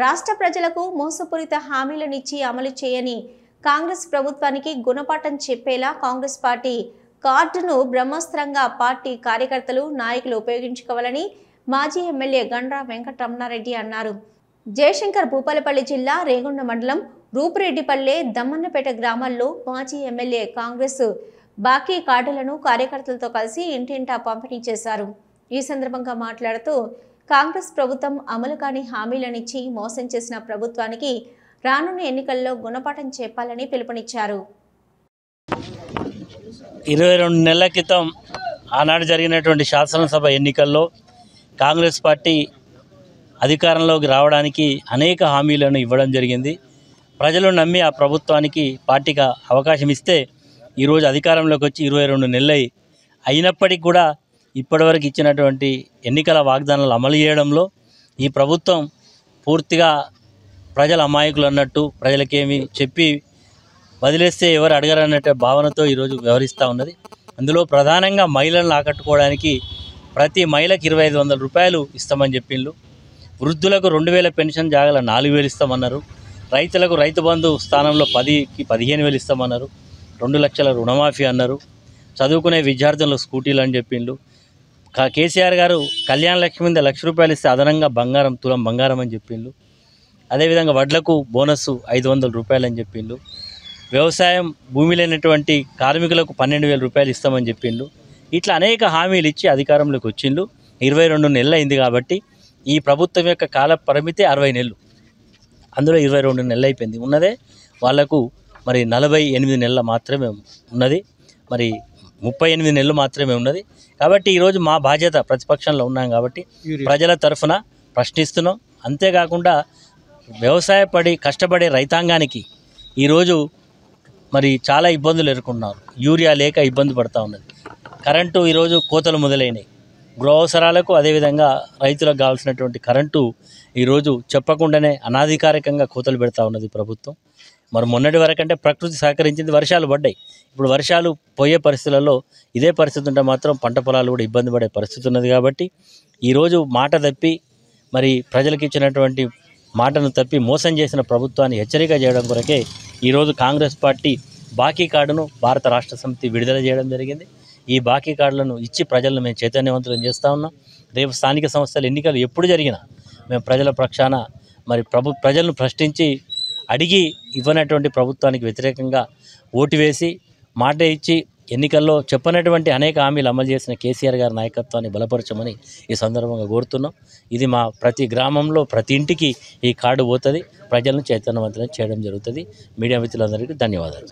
రాష్ట్ర ప్రజలకు మోసపూరిత హామీలనిచ్చి అమలు చేయని కాంగ్రెస్ ప్రభుత్వానికి గుణపాఠం చెప్పేలా కాంగ్రెస్ పార్టీ కార్డును బ్రహ్మాస్త్రంగా పార్టీ కార్యకర్తలు నాయకులు ఉపయోగించుకోవాలని మాజీ ఎమ్మెల్యే గండ్రా వెంకటరమణారెడ్డి అన్నారు. జయశంకర్ భూపాలపల్లి జిల్లా రేగొండ మండలం రూపురెడ్డిపల్లె దమ్మన్నపేట గ్రామాల్లో మాజీ ఎమ్మెల్యే కాంగ్రెస్ బాకీ కార్డులను కార్యకర్తలతో కలిసి ఇంటింటా పంపిణీ చేశారు. ఈ సందర్భంగా మాట్లాడుతూ కాంగ్రెస్ ప్రభుత్వం అమలు కాని హామీలనిచ్చి మోసం చేసిన ప్రభుత్వానికి రానున్న ఎన్నికల్లో గుణపాఠం చెప్పాలని పిలుపునిచ్చారు. 22 నెలల క్రితం ఆనాడు జరిగినటువంటి శాసనసభ ఎన్నికల్లో కాంగ్రెస్ పార్టీ అధికారంలోకి రావడానికి అనేక హామీలను ఇవ్వడం జరిగింది. ప్రజలు నమ్మి ఆ ప్రభుత్వానికి పార్టీకి అవకాశం ఇస్తే ఈరోజు అధికారంలోకి వచ్చి 22 నెలలు అయినప్పటికీ కూడా ఇప్పటివరకు ఇచ్చినటువంటి ఎన్నికల వాగ్దానాలు అమలు చేయడంలో ఈ ప్రభుత్వం పూర్తిగా ప్రజల అమాయకులు అన్నట్టు ప్రజలకేమి చెప్పి వదిలేస్తే ఎవరు అడగరన్నట్టు భావనతో ఈరోజు వ్యవహరిస్తూ ఉన్నది. అందులో ప్రధానంగా మహిళలను ఆకట్టుకోవడానికి ప్రతి మహిళకి 2500 రూపాయలు ఇస్తామని చెప్పిండ్రు. వృద్ధులకు 2000 పెన్షన్ జాగల 4000 ఇస్తామన్నారు. రైతులకు రైతు బంధు స్థానంలో 10కి 15,000 ఇస్తామన్నారు. 2 లక్షల రుణమాఫీ అన్నారు. చదువుకునే విద్యార్థులకు స్కూటీలు అని చెప్పిండ్రు. కేసీఆర్ గారు కళ్యాణ లక్ష్మి మీద ₹1,00,000 ఇస్తే అదనంగా బంగారం తులం బంగారం అని చెప్పిండ్రు. అదేవిధంగా వడ్లకు బోనస్ 500 రూపాయలు అని చెప్పిండ్రు. వ్యవసాయం భూమి లేనటువంటి కార్మికులకు 12,000 రూపాయలు ఇస్తామని చెప్పిండ్రు. ఇట్లా అనేక హామీలు ఇచ్చి అధికారంలోకి వచ్చిండ్రు. 22 నెలలు అయింది కాబట్టి ఈ ప్రభుత్వం యొక్క కాల పరిమితి 60 నెలలు. అందులో 22 నెలలు అయిపోయింది. ఉన్నదే వాళ్లకు మరి 48 నెలలు మాత్రమే ఉన్నది. మరి 38 నెలలు మాత్రమే ఉన్నది. కాబట్టి ఈరోజు మా బాధ్యత ప్రతిపక్షంలో ఉన్నాం కాబట్టి ప్రజల తరఫున ప్రశ్నిస్తున్నాం. అంతేకాకుండా వ్యవసాయపడి కష్టపడే రైతాంగానికి ఈరోజు మరి చాలా ఇబ్బందులు ఎదుర్కొన్నారు. యూరియా లేక ఇబ్బంది పడుతూ ఉన్నది. కరెంటు ఈరోజు కోతలు మొదలైనవి. గృహ అవసరాలకు అదేవిధంగా రైతులకు కావాల్సినటువంటి కరెంటు ఈరోజు చెప్పకుండానే అనాధికారికంగా కోతలు పెడతా ఉన్నది ప్రభుత్వం. మరి మొన్నటి వరకంటే ప్రకృతి సహకరించింది, వర్షాలు పడ్డాయి. ఇప్పుడు వర్షాలు పోయే పరిస్థితులలో ఇదే పరిస్థితి ఉంటే మాత్రం పంట పొలాలు కూడా ఇబ్బంది పడే పరిస్థితి ఉన్నది. కాబట్టి ఈరోజు మాట తప్పి మరి ప్రజలకు ఇచ్చినటువంటి మాటను తప్పి మోసం చేసిన ప్రభుత్వాన్ని హెచ్చరిక చేయడం కొరకే ఈరోజు కాంగ్రెస్ పార్టీ బాకీ కార్డును భారత రాష్ట్ర సమితి విడుదల చేయడం జరిగింది. ఈ బాకీ కార్డులను ఇచ్చి ప్రజలను మేము చైతన్యవంతులను చేస్తూ ఉన్నాం. రేపు స్థానిక సంస్థల ఎన్నికలు ఎప్పుడు జరిగినా మేము ప్రజల పక్షాన మరి ప్రజలను ప్రశ్నించి అడిగి ఇవ్వనటువంటి ప్రభుత్వానికి వ్యతిరేకంగా ఓటు వేసి మాట ఇచ్చి ఎన్నికల్లో చెప్పనటువంటి అనేక హామీలు అమలు చేసిన కేసీఆర్ గారి నాయకత్వాన్ని బలపరచమని ఈ సందర్భంగా కోరుతున్నాం. ఇది మా ప్రతి గ్రామంలో ప్రతి ఇంటికి ఈ కార్డు పోతుంది. ప్రజలను చైతన్యవంతులను చేయడం జరుగుతుంది. మీడియా మిత్రులందరికీ ధన్యవాదాలు.